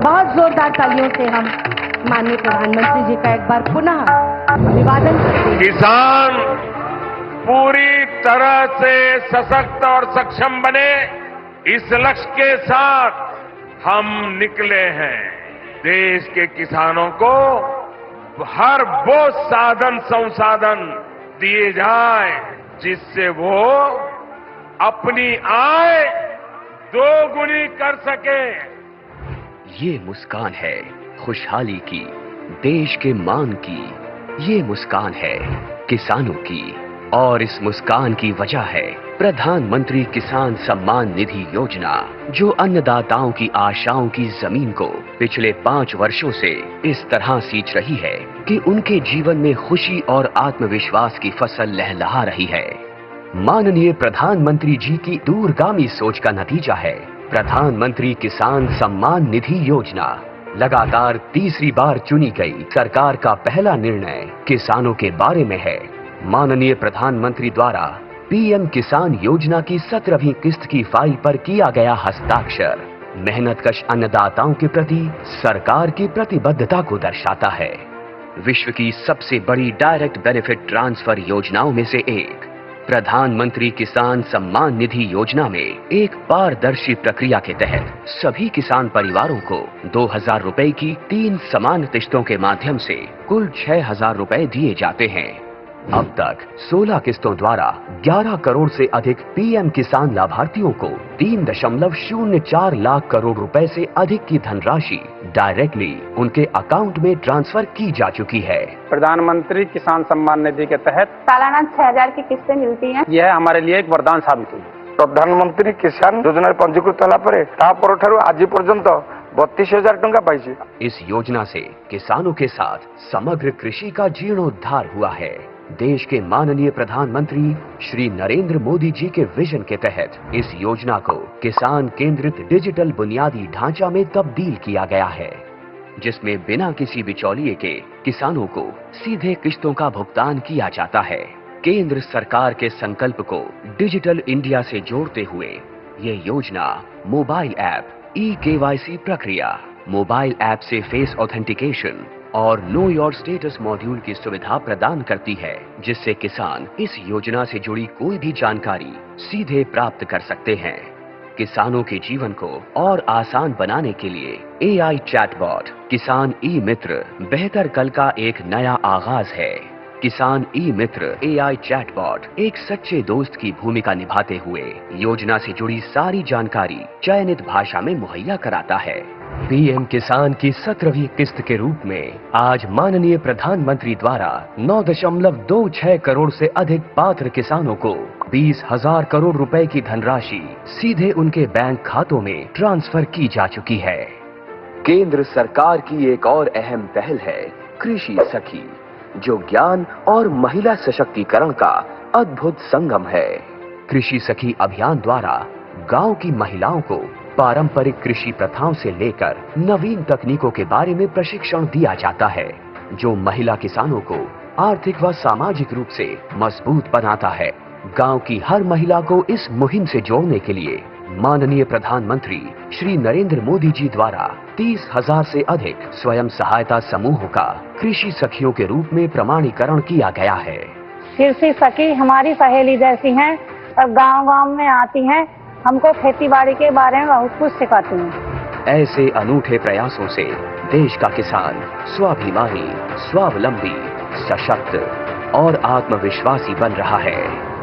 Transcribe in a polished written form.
बहुत जोरदार तालियों से हम माननीय प्रधानमंत्री जी का एक बार पुनः अभिवादन करते हैं। किसान पूरी तरह से सशक्त और सक्षम बने, इस लक्ष्य के साथ हम निकले हैं। देश के किसानों को हर वो साधन संसाधन दिए जाए जिससे वो अपनी आय दोगुनी कर सके। ये मुस्कान है खुशहाली की, देश के मान की। ये मुस्कान है किसानों की, और इस मुस्कान की वजह है प्रधानमंत्री किसान सम्मान निधि योजना, जो अन्नदाताओं की आशाओं की जमीन को पिछले 5 वर्षों से इस तरह सींच रही है कि उनके जीवन में खुशी और आत्मविश्वास की फसल लहलहा रही है। माननीय प्रधानमंत्री जी की दूरगामी सोच का नतीजा है प्रधानमंत्री किसान सम्मान निधि योजना। लगातार तीसरी बार चुनी गई सरकार का पहला निर्णय किसानों के बारे में है। माननीय प्रधानमंत्री द्वारा पीएम किसान योजना की 17वीं किस्त की फाइल पर किया गया हस्ताक्षर मेहनतकश अन्नदाताओं के प्रति सरकार की प्रतिबद्धता को दर्शाता है। विश्व की सबसे बड़ी डायरेक्ट बेनिफिट ट्रांसफर योजनाओं में से एक प्रधानमंत्री किसान सम्मान निधि योजना में एक पारदर्शी प्रक्रिया के तहत सभी किसान परिवारों को 2000 रुपए की 3 समान किस्तों के माध्यम से कुल 6000 रुपए दिए जाते हैं। अब तक 16 किस्तों द्वारा 11 करोड़ से अधिक पीएम किसान लाभार्थियों को 3.04 लाख करोड़ रुपए से अधिक की धनराशि डायरेक्टली उनके अकाउंट में ट्रांसफर की जा चुकी है। प्रधानमंत्री किसान सम्मान निधि के तहत सालाना 6000 की किस्तें मिलती हैं। यह हमारे लिए एक वरदान साबित हुई। प्रधानमंत्री किसान योजना पंजीकृत होला परे तापरठारु आज पर्यंत 32,000 टंका पाइछि। इस योजना से किसानों के साथ समग्र कृषि का जीर्णोद्धार हुआ है। देश के माननीय प्रधानमंत्री श्री नरेंद्र मोदी जी के विजन के तहत इस योजना को किसान केंद्रित डिजिटल बुनियादी ढांचा में तब्दील किया गया है, जिसमें बिना किसी बिचौलिए के किसानों को सीधे किस्तों का भुगतान किया जाता है। केंद्र सरकार के संकल्प को डिजिटल इंडिया से जोड़ते हुए ये योजना मोबाइल ऐप, ई-केवाईसी प्रक्रिया, मोबाइल ऐप से फेस ऑथेंटिकेशन और नो योर स्टेटस मॉड्यूल की सुविधा प्रदान करती है, जिससे किसान इस योजना से जुड़ी कोई भी जानकारी सीधे प्राप्त कर सकते हैं। किसानों के जीवन को और आसान बनाने के लिए एआई चैटबॉट किसान ई मित्र बेहतर कल का एक नया आगाज है। किसान ई मित्र एआई चैटबॉट एक सच्चे दोस्त की भूमिका निभाते हुए योजना से जुड़ी सारी जानकारी चयनित भाषा में मुहैया कराता है। पीएम किसान की 17वीं किस्त के रूप में आज माननीय प्रधानमंत्री द्वारा 9.26 करोड़ से अधिक पात्र किसानों को 20,000 करोड़ रुपए की धनराशि सीधे उनके बैंक खातों में ट्रांसफर की जा चुकी है। केंद्र सरकार की एक और अहम पहल है कृषि सखी, जो ज्ञान और महिला सशक्तिकरण का अद्भुत संगम है। कृषि सखी अभियान द्वारा गांव की महिलाओं को पारंपरिक कृषि प्रथाओं से लेकर नवीन तकनीकों के बारे में प्रशिक्षण दिया जाता है, जो महिला किसानों को आर्थिक व सामाजिक रूप से मजबूत बनाता है। गांव की हर महिला को इस मुहिम से जोड़ने के लिए माननीय प्रधानमंत्री श्री नरेंद्र मोदी जी द्वारा 30,000 से अधिक स्वयं सहायता समूहों का कृषि सखियों के रूप में प्रमाणीकरण किया गया है। कृषि सखी हमारी सहेली जैसी हैं और गांव-गांव में आती हैं, हमको खेती बाड़ी के बारे में बहुत कुछ सिखाती हैं। ऐसे अनूठे प्रयासों से देश का किसान स्वाभिमानी, स्वावलंबी, सशक्त और आत्मविश्वासी बन रहा है।